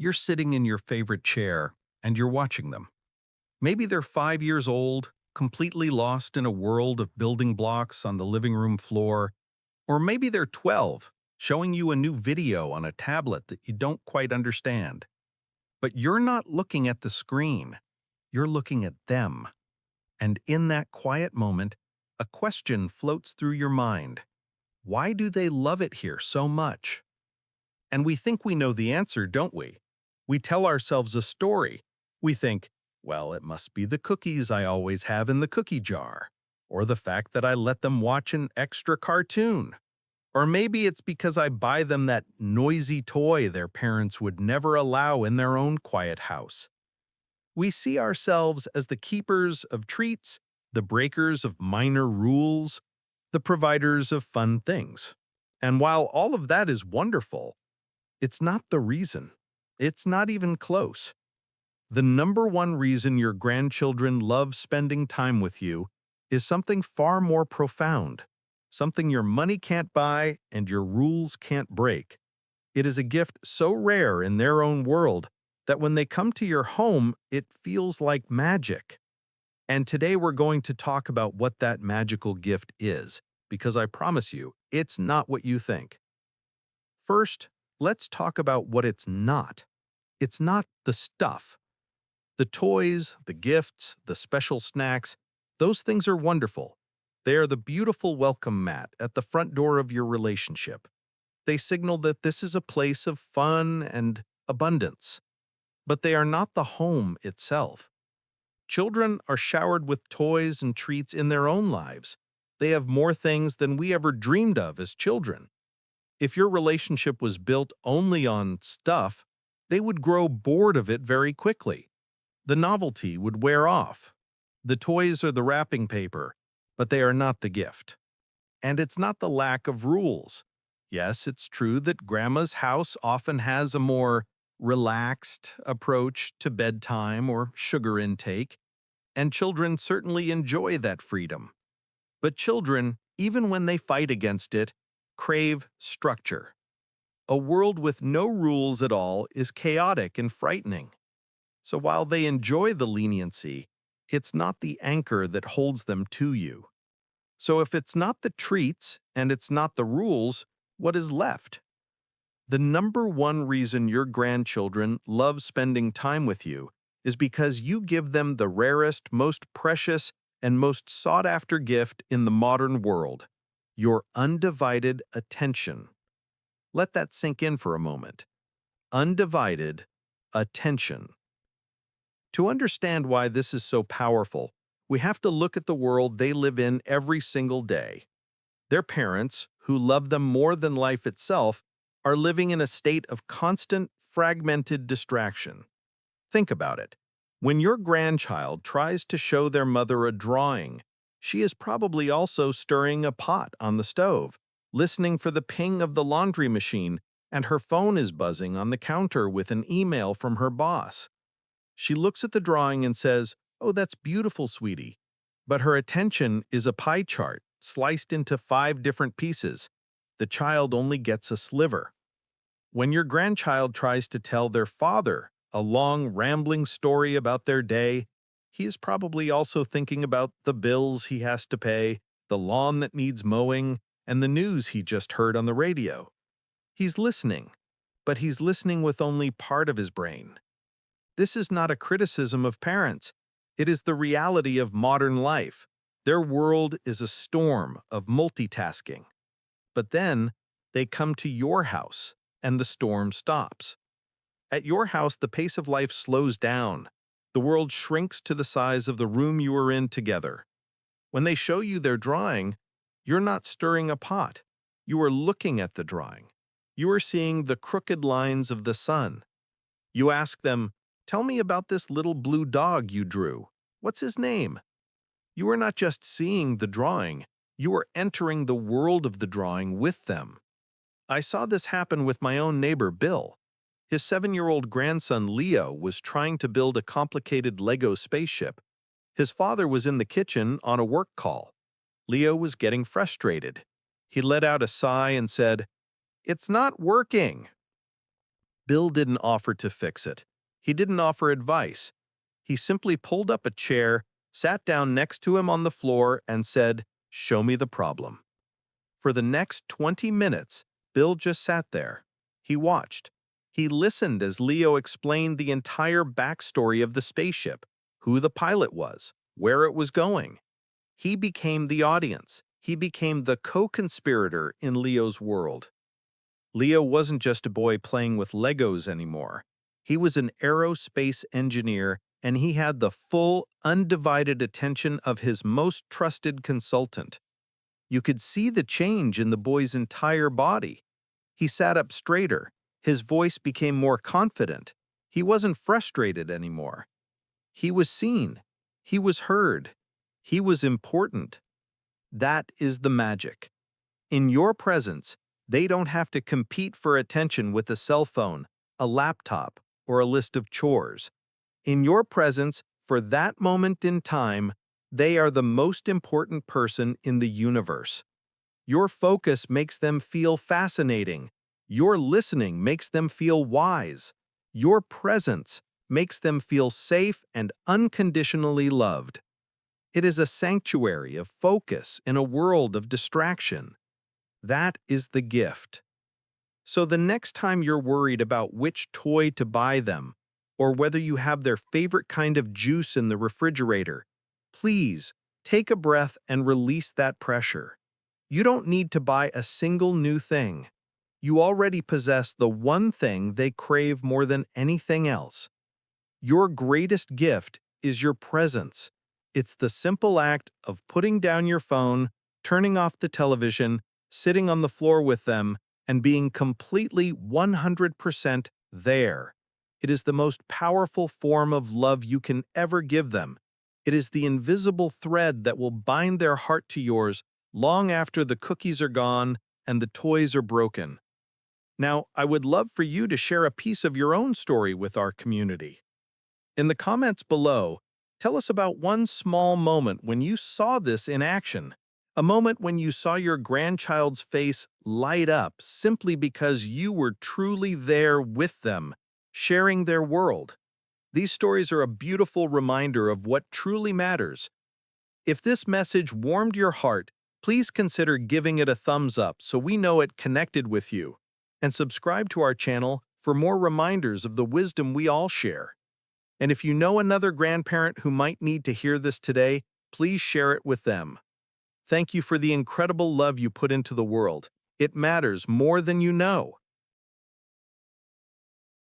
You're sitting in your favorite chair and you're watching them. Maybe they're 5 years old, completely lost in a world of building blocks on the living room floor, or maybe they're 12, showing you a new video on a tablet that you don't quite understand. But you're not looking at the screen, you're looking at them. And in that quiet moment, a question floats through your mind. Why do they love it here so much? And we think we know the answer, don't we? We tell ourselves a story. We think, well, it must be the cookies I always have in the cookie jar, or the fact that I let them watch an extra cartoon. Or maybe it's because I buy them that noisy toy their parents would never allow in their own quiet house. We see ourselves as the keepers of treats, the breakers of minor rules, the providers of fun things. And while all of that is wonderful, it's not the reason. It's not even close. The number one reason your grandchildren love spending time with you is something far more profound, something your money can't buy and your rules can't break. It is a gift so rare in their own world that when they come to your home, it feels like magic. And today we're going to talk about what that magical gift is, because I promise you, it's not what you think. First, let's talk about what it's not. It's not the stuff. The toys, the gifts, the special snacks, those things are wonderful. They are the beautiful welcome mat at the front door of your relationship. They signal that this is a place of fun and abundance. But they are not the home itself. Children are showered with toys and treats in their own lives. They have more things than we ever dreamed of as children. If your relationship was built only on stuff, they would grow bored of it very quickly. The novelty would wear off. The toys are the wrapping paper, but they are not the gift. And it's not the lack of rules. Yes, it's true that grandma's house often has a more relaxed approach to bedtime or sugar intake, and children certainly enjoy that freedom. But children, even when they fight against it, crave structure. A world with no rules at all is chaotic and frightening. So while they enjoy the leniency, it's not the anchor that holds them to you. So if it's not the treats and it's not the rules, what is left? The number one reason your grandchildren love spending time with you is because you give them the rarest, most precious, and most sought-after gift in the modern world, your undivided attention. Let that sink in for a moment. Undivided attention. To understand why this is so powerful, we have to look at the world they live in every single day. Their parents, who love them more than life itself, are living in a state of constant, fragmented distraction. Think about it. When your grandchild tries to show their mother a drawing, she is probably also stirring a pot on the stove, listening for the ping of the laundry machine, and her phone is buzzing on the counter with an email from her boss. She looks at the drawing and says, "Oh, that's beautiful, sweetie." But her attention is a pie chart, sliced into 5 different pieces. The child only gets a sliver. When your grandchild tries to tell their father a long, rambling story about their day, he is probably also thinking about the bills he has to pay, the lawn that needs mowing, and the news he just heard on the radio. He's listening, but he's listening with only part of his brain. This is not a criticism of parents. It is the reality of modern life. Their world is a storm of multitasking. But then they come to your house, and the storm stops. At your house, the pace of life slows down. The world shrinks to the size of the room you are in together. When they show you their drawing, you're not stirring a pot. You are looking at the drawing. You are seeing the crooked lines of the sun. You ask them, "Tell me about this little blue dog you drew. What's his name?" You are not just seeing the drawing, you are entering the world of the drawing with them. I saw this happen with my own neighbor, Bill. His 7-year-old grandson, Leo, was trying to build a complicated Lego spaceship. His father was in the kitchen on a work call. Leo was getting frustrated. He let out a sigh and said, "It's not working." Bill didn't offer to fix it. He didn't offer advice. He simply pulled up a chair, sat down next to him on the floor, and said, "Show me the problem." For the next 20 minutes, Bill just sat there. He watched. He listened as Leo explained the entire backstory of the spaceship, who the pilot was, where it was going. He became the audience. He became the co-conspirator in Leo's world. Leo wasn't just a boy playing with Legos anymore. He was an aerospace engineer, and he had the full, undivided attention of his most trusted consultant. You could see the change in the boy's entire body. He sat up straighter. His voice became more confident. He wasn't frustrated anymore. He was seen. He was heard. He was important. That is the magic. In your presence, they don't have to compete for attention with a cell phone, a laptop, or a list of chores. In your presence, for that moment in time, they are the most important person in the universe. Your focus makes them feel fascinating. Your listening makes them feel wise. Your presence makes them feel safe and unconditionally loved. It is a sanctuary of focus in a world of distraction. That is the gift. So the next time you're worried about which toy to buy them, or whether you have their favorite kind of juice in the refrigerator, please take a breath and release that pressure. You don't need to buy a single new thing. You already possess the one thing they crave more than anything else. Your greatest gift is your presence. It's the simple act of putting down your phone, turning off the television, sitting on the floor with them, and being completely 100% there. It is the most powerful form of love you can ever give them. It is the invisible thread that will bind their heart to yours long after the cookies are gone and the toys are broken. Now, I would love for you to share a piece of your own story with our community. In the comments below, tell us about one small moment when you saw this in action, a moment when you saw your grandchild's face light up simply because you were truly there with them, sharing their world. These stories are a beautiful reminder of what truly matters. If this message warmed your heart, please consider giving it a thumbs up so we know it connected with you, and subscribe to our channel for more reminders of the wisdom we all share. And if you know another grandparent who might need to hear this today, please share it with them. Thank you for the incredible love you put into the world. It matters more than you know.